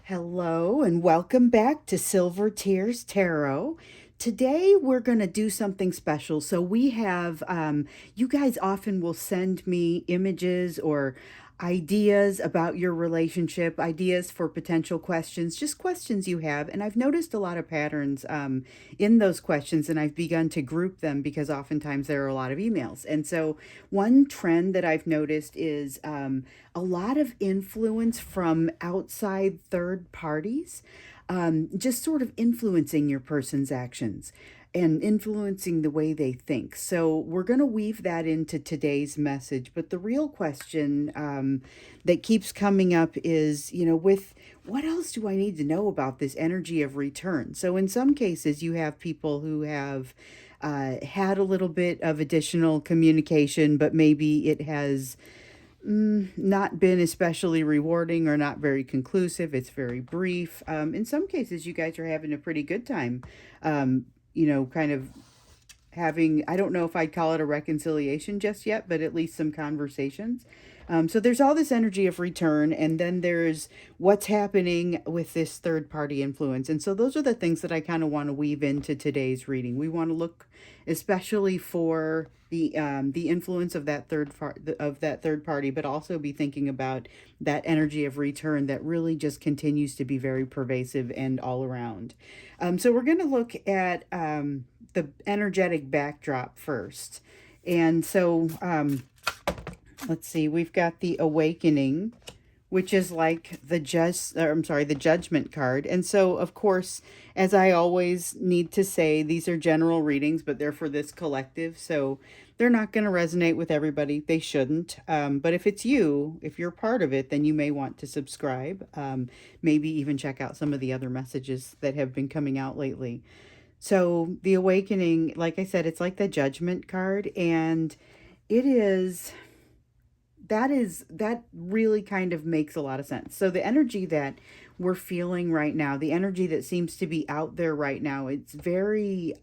Hello and welcome back to Silver Tears Tarot. Today we're going to do something special. So we have, you guys often will send me images or ideas about your relationship, ideas for potential questions, just questions you have. And I've noticed a lot of patterns in those questions, and I've begun to group them because oftentimes there are a lot of emails. And so one trend that I've noticed is a lot of influence from outside third parties, just sort of influencing your person's actions and influencing the way they think. So we're going to weave that into today's message. But the real question that keeps coming up is, with what else do I need to know about this energy of return? So in some cases, you have people who have had a little bit of additional communication, but maybe it has not been especially rewarding or not very conclusive. It's very brief. In some cases, you guys are having a pretty good time, kind of having, I don't know if I'd call it a reconciliation just yet, but at least some conversations. So there's all this energy of return, and then there's what's happening with this third party influence. And so those are the things that I kind of want to weave into today's reading. We want to look especially for the influence of that third party, but also be thinking about that energy of return that really just continues to be very pervasive and all around. So we're going to look at the energetic backdrop first. And so let's see, we've got the awakening, which is like the judgment card. And so, of course, as I always need to say, these are general readings, but they're for this collective. So they're not going to resonate with everybody. They shouldn't. But if it's you, if you're part of it, then you may want to subscribe. Maybe even check out some of the other messages that have been coming out lately. So the awakening, like I said, it's like the judgment card, and it is that really kind of makes a lot of sense. So the energy that we're feeling right now, the energy that seems to be out there right now, it's very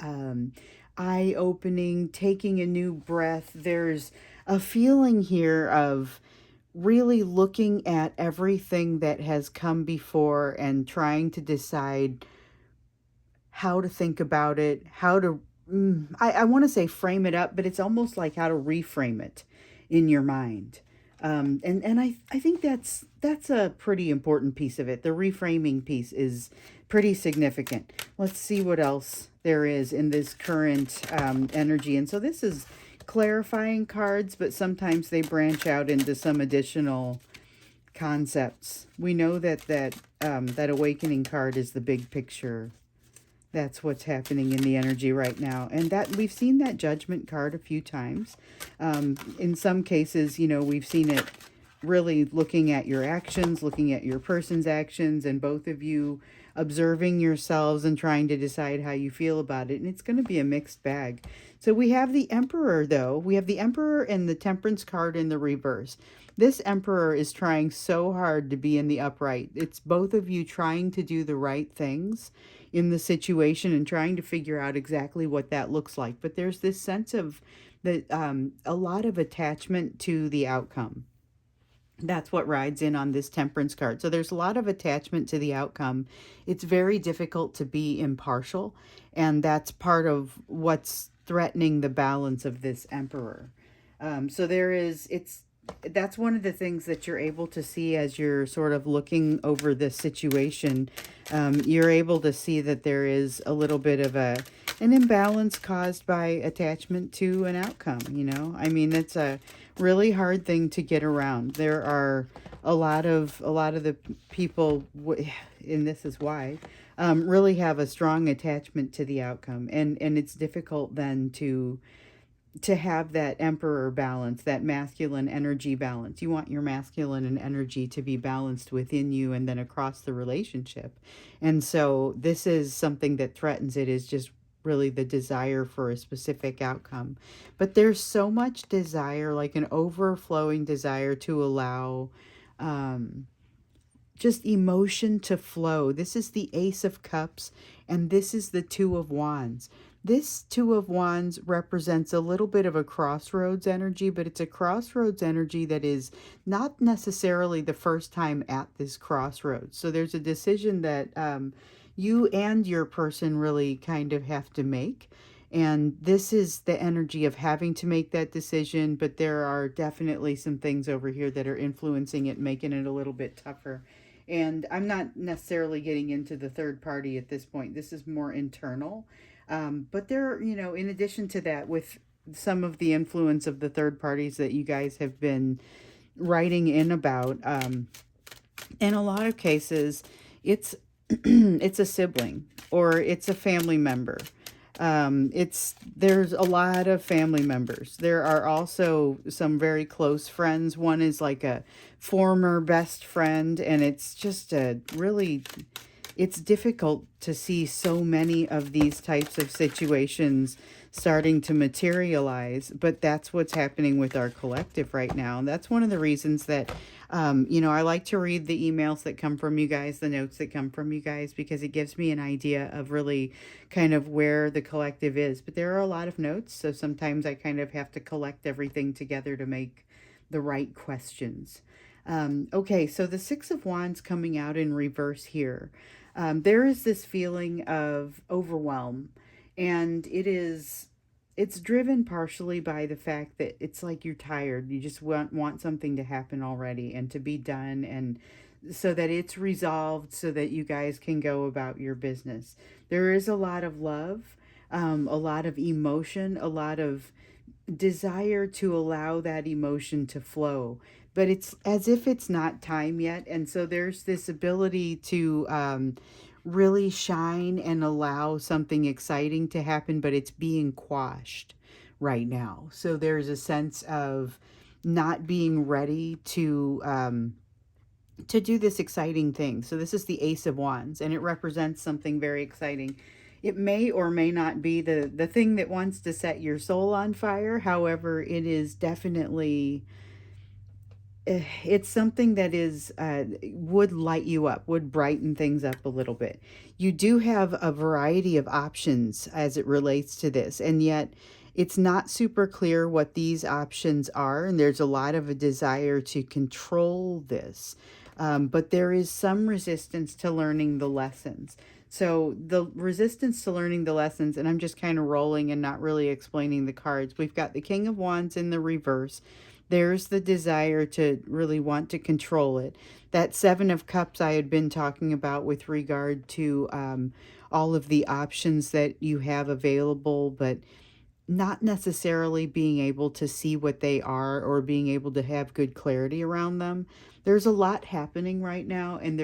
eye-opening, taking a new breath. There's a feeling here of really looking at everything that has come before and trying to decide how to think about it, how to, I want to say frame it up, but it's almost like how to reframe it in your mind. And I think that's a pretty important piece of it. The reframing piece is pretty significant. Let's see what else there is in this current energy. And so this is clarifying cards, but sometimes they branch out into some additional concepts. We know that awakening card is the big picture. That's what's happening in the energy right now. And that we've seen that judgment card a few times. In some cases, we've seen it really looking at your actions, looking at your person's actions, and both of you observing yourselves and trying to decide how you feel about it. And it's going to be a mixed bag. So we have the Emperor, though. We have the Emperor and the Temperance card in the reverse. This Emperor is trying so hard to be in the upright. It's both of you trying to do the right things in the situation and trying to figure out exactly what that looks like. But there's this sense of that a lot of attachment to the outcome. That's what rides in on this Temperance card. So there's a lot of attachment to the outcome. It's very difficult to be impartial, and that's part of what's threatening the balance of this Emperor. So that's one of the things that you're able to see as you're sort of looking over this situation. You're able to see that there is a little bit of an imbalance caused by attachment to an outcome. I mean, it's a really hard thing to get around. There are a lot of the people, and this is why, really have a strong attachment to the outcome, and it's difficult then to have that Emperor balance, that masculine energy balance. You want your masculine and energy to be balanced within you and then across the relationship. And so this is something that threatens it, is just really the desire for a specific outcome. But there's so much desire, like an overflowing desire to allow just emotion to flow. This is the Ace of Cups, and this is the Two of Wands. This Two of Wands represents a little bit of a crossroads energy, but it's a crossroads energy that is not necessarily the first time at this crossroads. So there's a decision that you and your person really kind of have to make. And this is the energy of having to make that decision, but there are definitely some things over here that are influencing it, making it a little bit tougher. And I'm not necessarily getting into the third party at this point. This is more internal. But there, in addition to that, with some of the influence of the third parties that you guys have been writing in about, in a lot of cases, it's it's a sibling or it's a family member. There's a lot of family members. There are also some very close friends. One is like a former best friend, and it's just a really, it's difficult to see so many of these types of situations starting to materialize, but that's what's happening with our collective right now. And that's one of the reasons that, I like to read the emails that come from you guys, the notes that come from you guys, because it gives me an idea of really kind of where the collective is. But there are a lot of notes, so sometimes I kind of have to collect everything together to make the right questions. Okay, so the Six of Wands coming out in reverse here. There is this feeling of overwhelm, and it's driven partially by the fact that it's like you're tired. You just want something to happen already and to be done, and so that it's resolved so that you guys can go about your business. There is a lot of love, a lot of emotion, a lot of desire to allow that emotion to flow, but it's as if it's not time yet. And so there's this ability to really shine and allow something exciting to happen, but it's being quashed right now. So there's a sense of not being ready to do this exciting thing. So this is the Ace of Wands, and it represents something very exciting. It may or may not be the thing that wants to set your soul on fire. However, it is definitely, it's something that is would light you up, would brighten things up a little bit. You do have a variety of options as it relates to this, and yet it's not super clear what these options are, and there's a lot of a desire to control this. But there is some resistance to learning the lessons. So the resistance to learning the lessons, and I'm just kind of rolling and not really explaining the cards. We've got the King of Wands in the reverse. There's the desire to really want to control it. That Seven of Cups I had been talking about with regard to all of the options that you have available, but not necessarily being able to see what they are or being able to have good clarity around them. There's a lot happening right now, and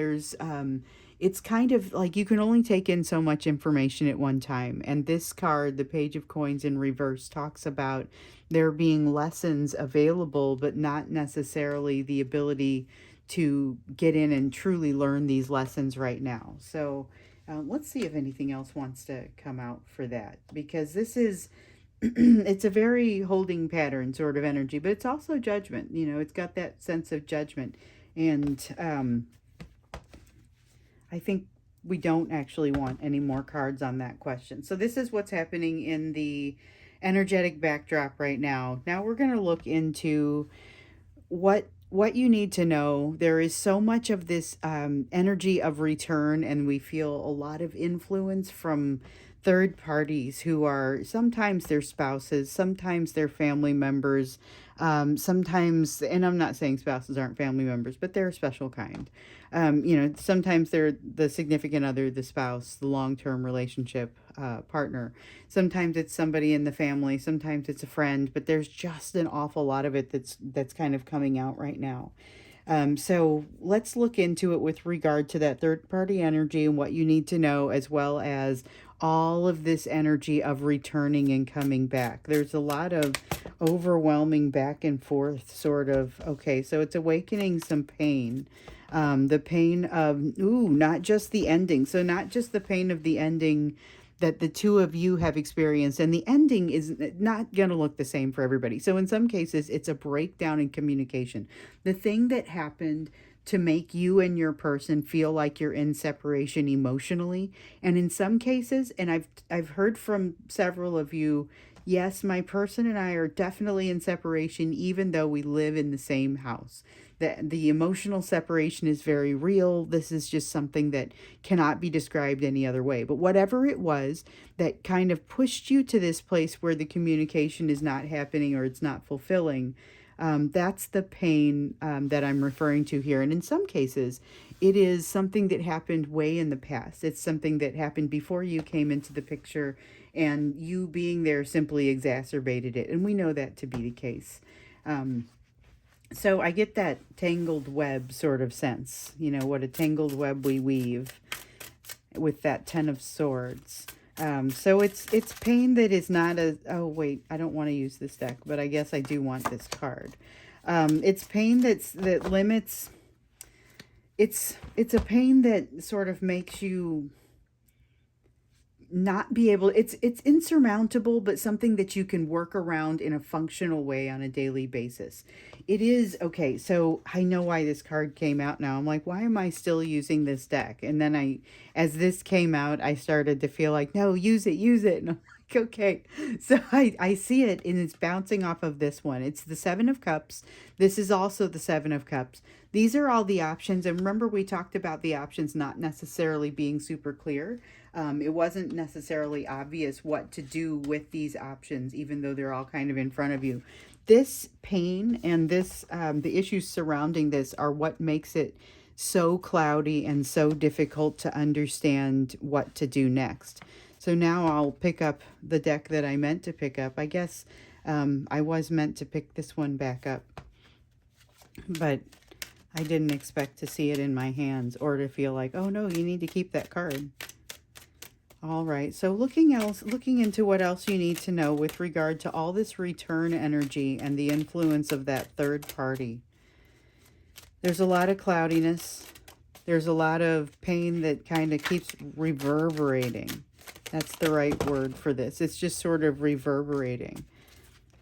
it's kind of like you can only take in so much information at one time. And this card, the Page of Coins in reverse, talks about there being lessons available, but not necessarily the ability to get in and truly learn these lessons right now. So let's see if anything else wants to come out for that, because this is it's a very holding pattern sort of energy, but it's also judgment. It's got that sense of judgment. And I think we don't actually want any more cards on that question. So this is what's happening in the energetic backdrop right now. Now we're going to look into what you need to know. There is so much of this energy of return, and we feel a lot of influence from third parties who are sometimes their spouses, sometimes their family members, sometimes, and I'm not saying spouses aren't family members, but they're a special kind. Sometimes they're the significant other, the spouse, the long-term relationship partner. Sometimes it's somebody in the family, sometimes it's a friend, but there's just an awful lot of it that's kind of coming out right now. So let's look into it with regard to that third party energy and what you need to know, as well as all of this energy of returning and coming back. There's a lot of overwhelming back and forth sort of. Okay, so it's awakening some pain. The pain of, not just the ending. So not just the pain of the ending that the two of you have experienced, and the ending is not going to look the same for everybody. So in some cases, it's a breakdown in communication. The thing that happened to make you and your person feel like you're in separation emotionally. And in some cases, and I've heard from several of you, yes, my person and I are definitely in separation even though we live in the same house. The emotional separation is very real. This is just something that cannot be described any other way. But whatever it was that kind of pushed you to this place where the communication is not happening or it's not fulfilling, that's the pain that I'm referring to here. And in some cases, it is something that happened way in the past. It's something that happened before you came into the picture, and you being there simply exacerbated it. And we know that to be the case. So I get that tangled web sort of sense, what a tangled web we weave with that Ten of Swords. So it's pain that is not a, oh wait, I don't want to use this deck, but I guess I do want this card. It's pain that limits, it's a pain that sort of makes you not be able, it's insurmountable, but something that you can work around in a functional way on a daily basis. It is okay. So I know why this card came out now. I'm like, why am I still using this deck? And then as this came out, I started to feel like, no, use it. And I'm like, okay. So I see it, and it's bouncing off of this one. It's the Seven of Cups. This is also the Seven of Cups. These are all the options. And remember, we talked about the options not necessarily being super clear. It wasn't necessarily obvious what to do with these options, even though they're all kind of in front of you. This pain and the issues surrounding this are what makes it so cloudy and so difficult to understand what to do next. So now I'll pick up the deck that I meant to pick up. I guess I was meant to pick this one back up, but I didn't expect to see it in my hands or to feel like, oh no, you need to keep that card. All right, so looking into what else you need to know with regard to all this return energy and the influence of that third party. There's a lot of cloudiness. There's a lot of pain that kind of keeps reverberating. That's the right word for this. It's just sort of reverberating.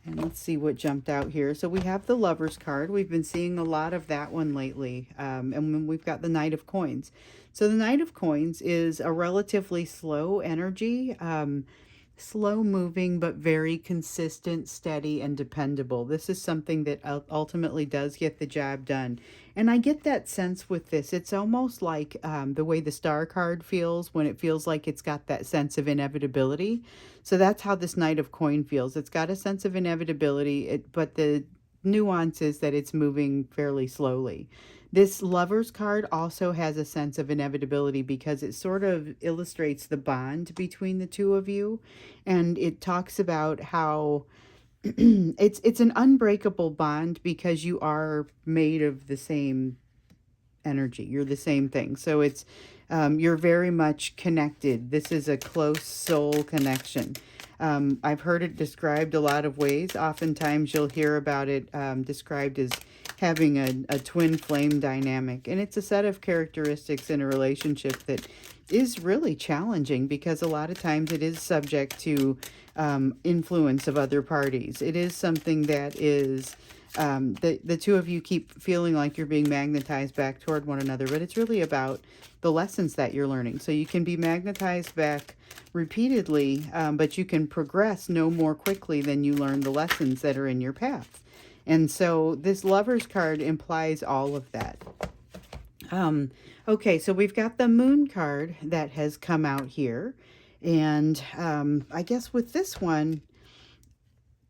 And let's see what jumped out here. So we have the Lovers card. We've been seeing a lot of that one lately. And we've got the Knight of Coins. So the Knight of Coins is a relatively slow energy, slow moving, but very consistent, steady, and dependable. This is something that ultimately does get the job done. And I get that sense with this. It's almost like the way the Star card feels when it feels like it's got that sense of inevitability. So that's how this Knight of Coin feels. It's got a sense of inevitability, but the nuance is that it's moving fairly slowly. This Lovers card also has a sense of inevitability because it sort of illustrates the bond between the two of you. And it talks about how it's an unbreakable bond because you are made of the same energy. You're the same thing. So it's you're very much connected. This is a close soul connection. I've heard it described a lot of ways. Oftentimes you'll hear about it described as having a twin flame dynamic. And it's a set of characteristics in a relationship that is really challenging because a lot of times it is subject to influence of other parties. It is something that is the two of you keep feeling like you're being magnetized back toward one another, but it's really about the lessons that you're learning. So you can be magnetized back repeatedly, but you can progress no more quickly than you learn the lessons that are in your path. And so this Lovers card implies all of that. Okay, so we've got the Moon card that has come out here. And I guess with this one,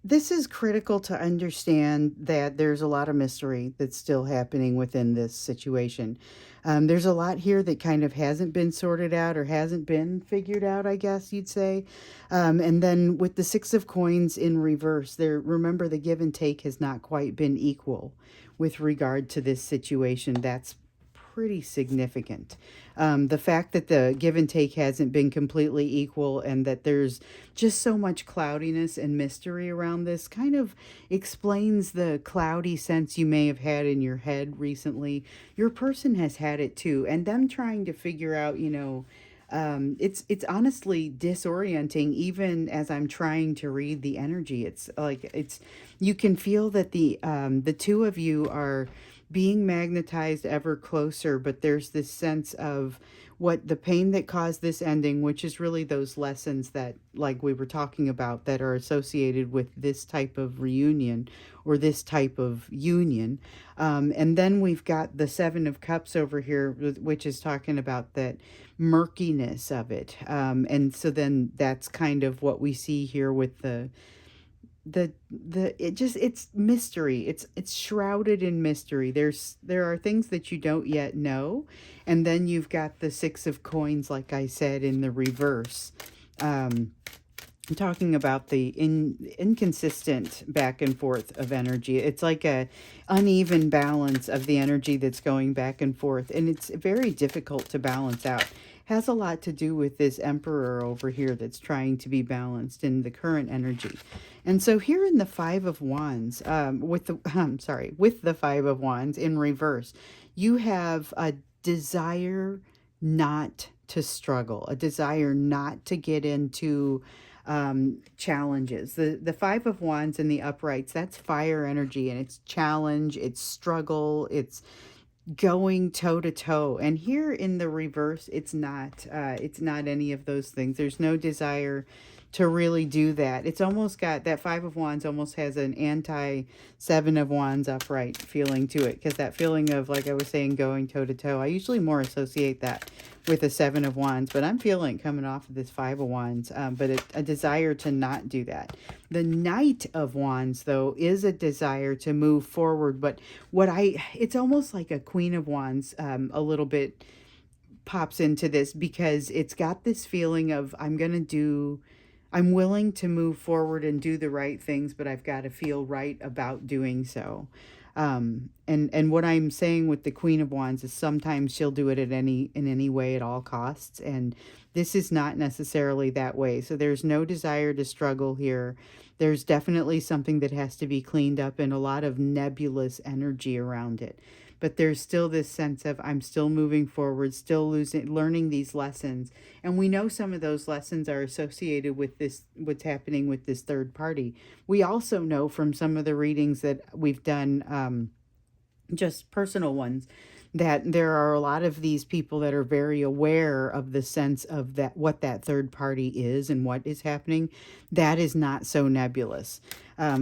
this is critical to understand that there's a lot of mystery that's still happening within this situation. There's a lot here that kind of hasn't been sorted out or hasn't been figured out, I guess you'd say. And then with the Six of Coins in reverse, remember the give and take has not quite been equal with regard to this situation. That's pretty significant. The fact that the give and take hasn't been completely equal and that there's just so much cloudiness and mystery around this kind of explains the cloudy sense you may have had in your head recently. Your person has had it too, and them trying to figure out, it's honestly disorienting even as I'm trying to read the energy. It's like you can feel that the two of you are being magnetized ever closer, but there's this sense of what the pain that caused this ending, which is really those lessons that, like we were talking about, that are associated with this type of reunion or this type of union. And then we've got the Seven of Cups over here, which is talking about that murkiness of it. And so then that's kind of what we see here with it's mystery. It's shrouded in mystery. There are things that you don't yet know, and then you've got the Six of Coins, like I said, in the reverse. I'm talking about the inconsistent back and forth of energy. It's like a uneven balance of the energy that's going back and forth, and it's very difficult to balance out. Has a lot to do with this emperor over here that's trying to be balanced in the current energy. And so here in the Five of Wands, with the with the Five of Wands in reverse, you have a desire not to struggle, a desire not to get into challenges. The Five of Wands in the uprights, that's fire energy, and it's challenge, it's struggle, it's going toe to toe. And here in the reverse, it's not any of those things. There's no desire to really do that. It's almost got that Five of Wands almost has an anti Seven of Wands upright feeling to it, because that feeling of, like I was saying, going toe to toe, I usually more associate that with a Seven of Wands, but I'm feeling coming off of this Five of Wands, but a desire to not do that. The Knight of Wands, though, is a desire to move forward, but it's almost like a Queen of Wands, a little bit pops into this, because it's got this feeling of I'm willing to move forward and do the right things, but I've got to feel right about doing so. And what I'm saying with the Queen of Wands is sometimes she'll do it in any way at all costs, and this is not necessarily that way. So there's no desire to struggle here. There's definitely something that has to be cleaned up, and a lot of nebulous energy around it. But there's still this sense of I'm still moving forward, still learning these lessons. And we know some of those lessons are associated with this, what's happening with this third party. We also know from some of the readings that we've done, just personal ones, that there are a lot of these people that are very aware of the sense of that, what that third party is and what is happening. That is not so nebulous.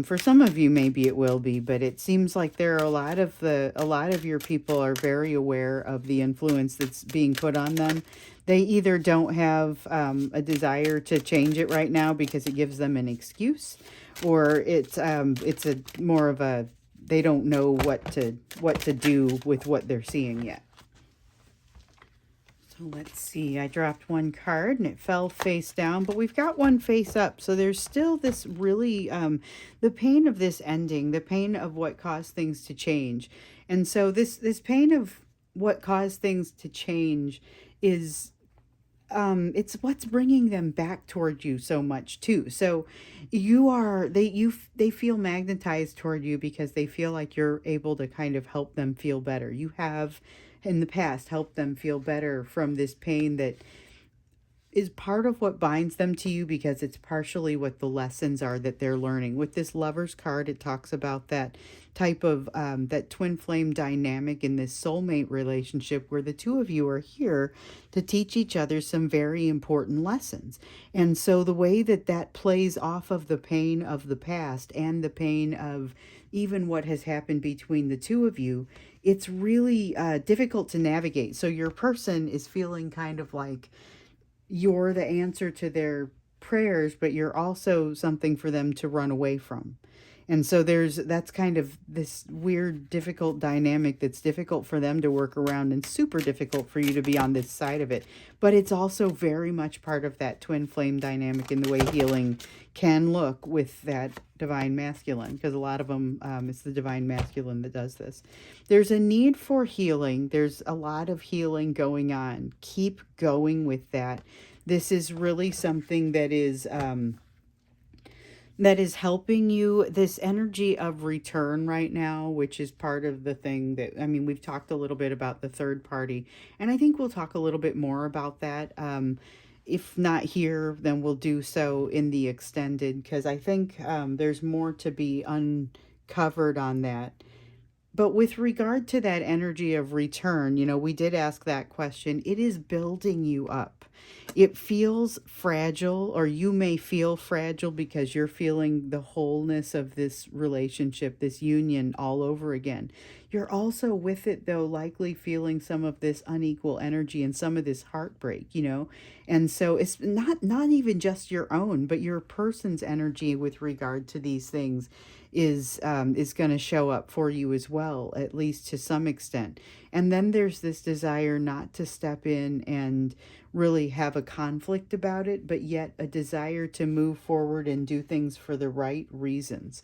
For some of you, maybe it will be, but it seems like there are a lot of your people are very aware of the influence that's being put on them. They either don't have a desire to change it right now because it gives them an excuse, or it's a more of a, they don't know what to do with what they're seeing yet. So let's see, I dropped one card and it fell face down, but we've got one face up. So there's still this really, the pain of this ending, the pain of what caused things to change. And so this pain of what caused things to change is, it's what's bringing them back toward you so much too. So they feel magnetized toward you because they feel like you're able to kind of help them feel better. You have in the past helped them feel better from this pain that is part of what binds them to you, because it's partially what the lessons are that they're learning. With this Lovers card, it talks about that type of that twin flame dynamic in this soulmate relationship, where the two of you are here to teach each other some very important lessons. And so the way that that plays off of the pain of the past and the pain of even what has happened between the two of you, it's really difficult to navigate. So your person is feeling kind of like you're the answer to their prayers, but you're also something for them to run away from. And so that's kind of this weird, difficult dynamic that's difficult for them to work around and super difficult for you to be on this side of it. But it's also very much part of that twin flame dynamic in the way healing can look with that divine masculine, because a lot of them, it's the divine masculine that does this. There's a need for healing. There's a lot of healing going on. Keep going with that. This is really something that is helping you, this energy of return right now, which is part of the thing that, I mean, we've talked a little bit about the third party, and I think we'll talk a little bit more about that. If not here, then we'll do so in the extended, because I think there's more to be uncovered on that. But with regard to that energy of return, we did ask that question. It is building you up. It feels fragile, or you may feel fragile because you're feeling the wholeness of this relationship, this union all over again. You're also with it, though, likely feeling some of this unequal energy and some of this heartbreak. And so it's not even just your own, but your person's energy with regard to these things is going to show up for you as well, at least to some extent. And then there's this desire not to step in and really have a conflict about it, but yet a desire to move forward and do things for the right reasons.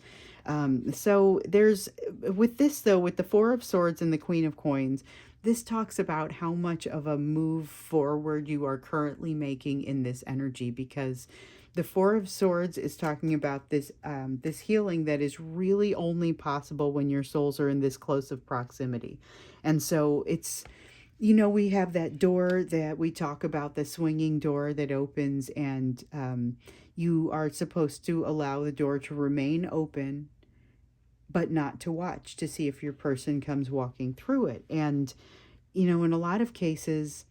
So there's, with this though, with the Four of Swords and the Queen of Coins, this talks about how much of a move forward you are currently making in this energy, because the Four of Swords is talking about this healing that is really only possible when your souls are in this close of proximity. And so we have that door that we talk about, the swinging door that opens, and you are supposed to allow the door to remain open, but not to watch to see if your person comes walking through it. And, in a lot of cases,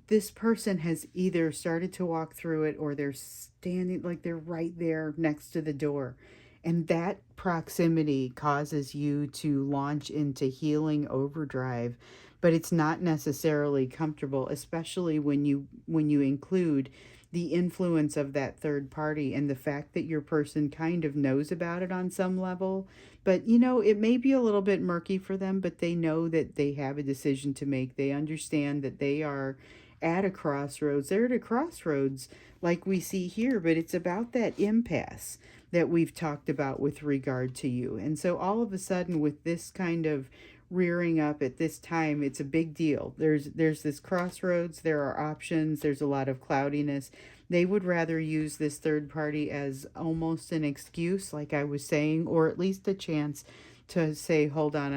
this person has either started to walk through it, or they're standing, like they're right there next to the door. And that proximity causes you to launch into healing overdrive, but it's not necessarily comfortable, especially when you include the influence of that third party and the fact that your person kind of knows about it on some level. But it may be a little bit murky for them, but they know that they have a decision to make. They understand that they are at a crossroads. They're at a crossroads like we see here, but it's about that impasse that we've talked about with regard to you. And so all of a sudden, with this kind of rearing up at this time, it's a big deal. There's this crossroads, there are options, there's a lot of cloudiness. They would rather use this third party as almost an excuse, like I was saying, or at least a chance to say, hold on,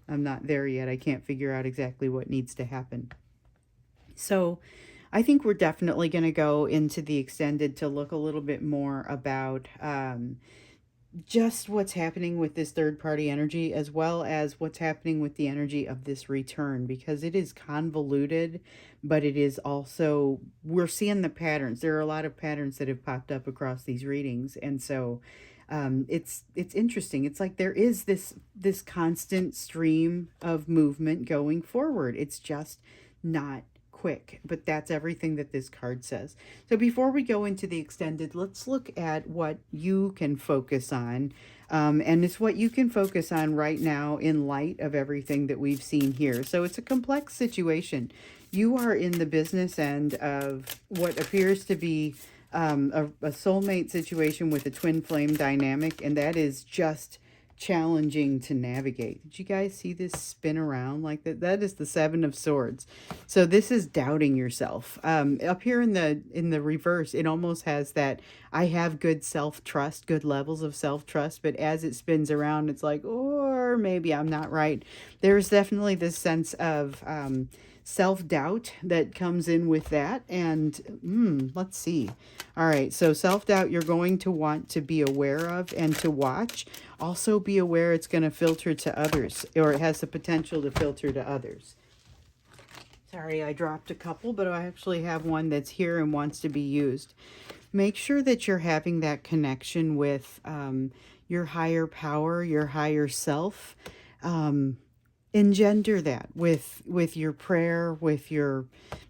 I'm not there yet. I can't figure out exactly what needs to happen. So I think we're definitely going to go into the extended to look a little bit more about just what's happening with this third party energy, as well as what's happening with the energy of this return, because it is convoluted, but it is also, we're seeing the patterns. There are a lot of patterns that have popped up across these readings. And so it's interesting. It's like there is this constant stream of movement going forward. It's just not quick, but that's everything that this card says. So before we go into the extended, let's look at what you can focus on. And it's what you can focus on right now in light of everything that we've seen here. So it's a complex situation. You are in the business end of what appears to be a soulmate situation with a twin flame dynamic, and that is just challenging to navigate. Did you guys see this spin around like that? That is the Seven of Swords. So this is doubting yourself. Up here in the reverse, it almost has that I have good self-trust, good levels of self-trust, but as it spins around, it's like, or maybe I'm not right. There's definitely this sense of self-doubt that comes in with that. And let's see. All right, so self-doubt you're going to want to be aware of and to watch. Also be aware it's going to filter to others, or it has the potential to filter to others. Sorry, I dropped a couple, but I actually have one that's here and wants to be used. Make sure that you're having that connection with your higher power, your higher self. Engender that with your prayer, with your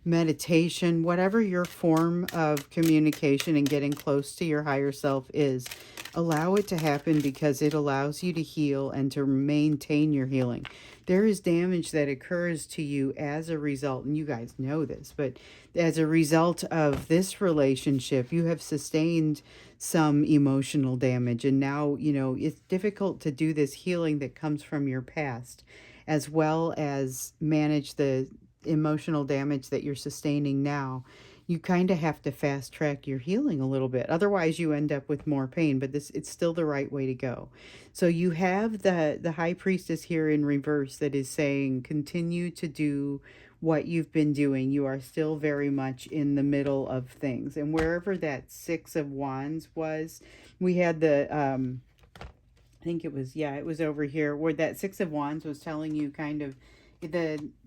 meditation, whatever your form of communication and getting close to your higher self is. Allow it to happen, because it allows you to heal and to maintain your healing. There is damage that occurs to you as a result, and you guys know this, but as a result of this relationship, you have sustained some emotional damage. And now, it's difficult to do this healing that comes from your past, as well as manage the emotional damage that you're sustaining now. You kind of have to fast track your healing a little bit. Otherwise, you end up with more pain, but it's still the right way to go. So you have the High Priestess here in reverse that is saying, continue to do what you've been doing. You are still very much in the middle of things. And wherever that Six of Wands was, we had I think it was, yeah, it was over here where that Six of Wands was telling you kind of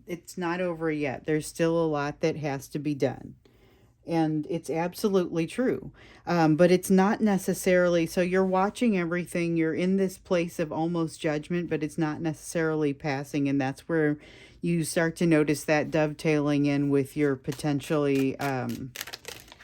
it's not over yet. There's still a lot that has to be done. And it's absolutely true. But it's not necessarily, so you're watching everything, you're in this place of almost judgment, but it's not necessarily passing. And that's where you start to notice that dovetailing in with your potentially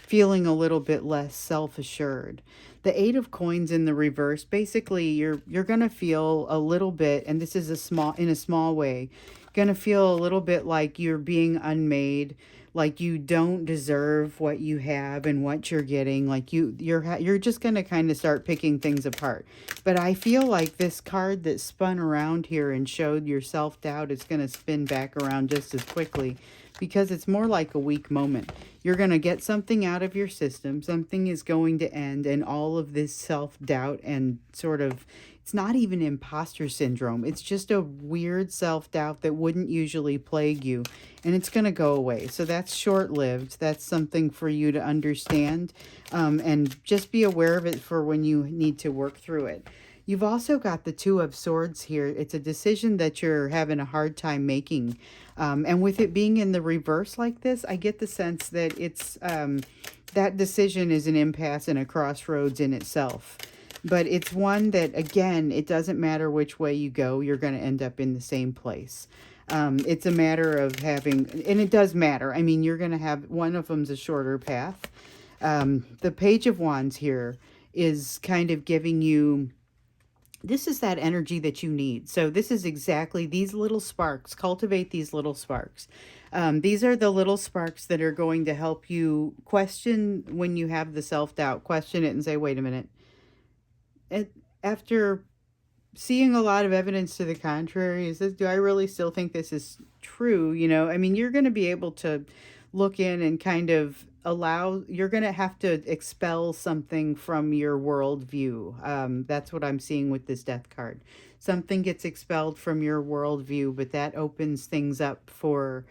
feeling a little bit less self-assured. The Eight of Coins in the reverse, basically you're going to feel a little bit, and this is in a small way, going to feel a little bit like you're being unmade, like you don't deserve what you have and what you're getting, like you're just going to kind of start picking things apart. But I feel like this card that spun around here and showed your self-doubt is going to spin back around just as quickly, because it's more like a weak moment. You're going to get something out of your system, something is going to end, and all of this self-doubt and sort of, it's not even imposter syndrome. It's just a weird self-doubt that wouldn't usually plague you, and it's going to go away. So that's short-lived. That's something for you to understand, and just be aware of it for when you need to work through it. You've also got the Two of Swords here. It's a decision that you're having a hard time making. And with it being in the reverse like this, I get the sense that it's that decision is an impasse and a crossroads in itself. But it's one that, again, it doesn't matter which way you go, you're going to end up in the same place. It's a matter of having, and it does matter. I mean, you're going to have, one of them's a shorter path. The Page of Wands here is kind of giving you, this is that energy that you need. So this is exactly these little sparks. Cultivate these little sparks. These are the little sparks that are going to help you question when you have the self-doubt. Question it and say, wait a minute. After seeing a lot of evidence to the contrary, do I really still think this is true? You know, I mean, you're going to be able to look in and kind of you're going to have to expel something from your worldview. That's what I'm seeing with this Death card. Something gets expelled from your worldview, but that opens things up for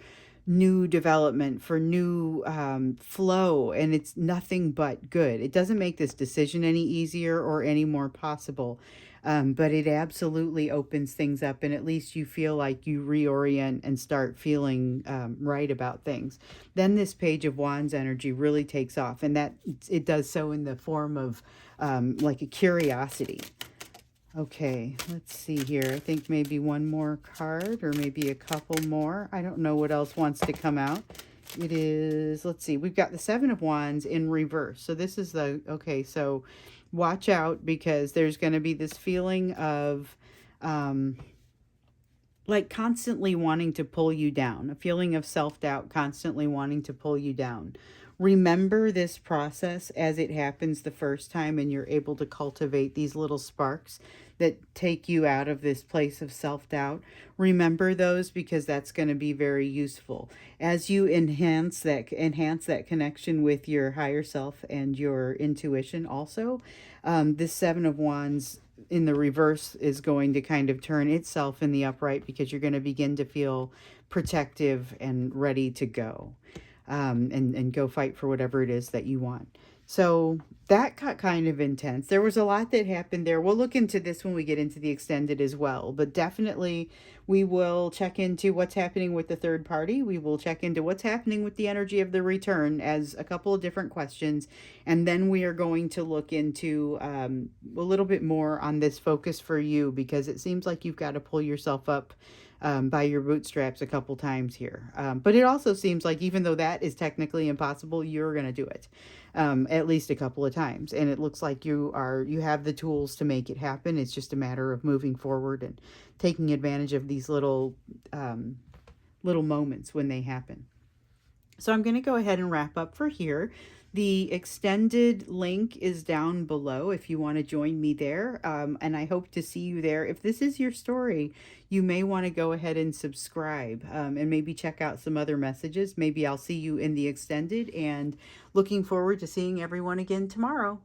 new development, for new flow, and it's nothing but good. It doesn't make this decision any easier or any more possible. But it absolutely opens things up, and at least you feel like you reorient and start feeling right about things. Then this Page of Wands energy really takes off, and that it does so in the form of like a curiosity. Okay, let's see here. I think maybe one more card or maybe a couple more. I don't know what else wants to come out. It is, let's see, we've got the Seven of Wands in reverse. So this is okay, so watch out, because there's going to be this feeling of like constantly wanting to pull you down, a feeling of self-doubt, constantly wanting to pull you down. Remember this process as it happens the first time, and you're able to cultivate these little sparks that take you out of this place of self-doubt. Remember those, because that's going to be very useful as you enhance that connection with your higher self and your intuition. Also, this Seven of Wands in the reverse is going to kind of turn itself in the upright, because you're going to begin to feel protective and ready to go. And go fight for whatever it is that you want. So that got kind of intense. There was a lot that happened there. We'll look into this when we get into the extended as well. But definitely we will check into what's happening with the third party. We will check into what's happening with the energy of the return as a couple of different questions. And then we are going to look into a little bit more on this focus for you, because it seems like you've got to pull yourself up by your bootstraps a couple times here. But it also seems like, even though that is technically impossible, you're going to do it at least a couple of times. And it looks like you have the tools to make it happen. It's just a matter of moving forward and taking advantage of these little moments when they happen. So I'm going to go ahead and wrap up for here. The extended link is down below if you want to join me there, and I hope to see you there. If this is your story, you may want to go ahead and subscribe, and maybe check out some other messages. Maybe I'll see you in the extended, and looking forward to seeing everyone again tomorrow.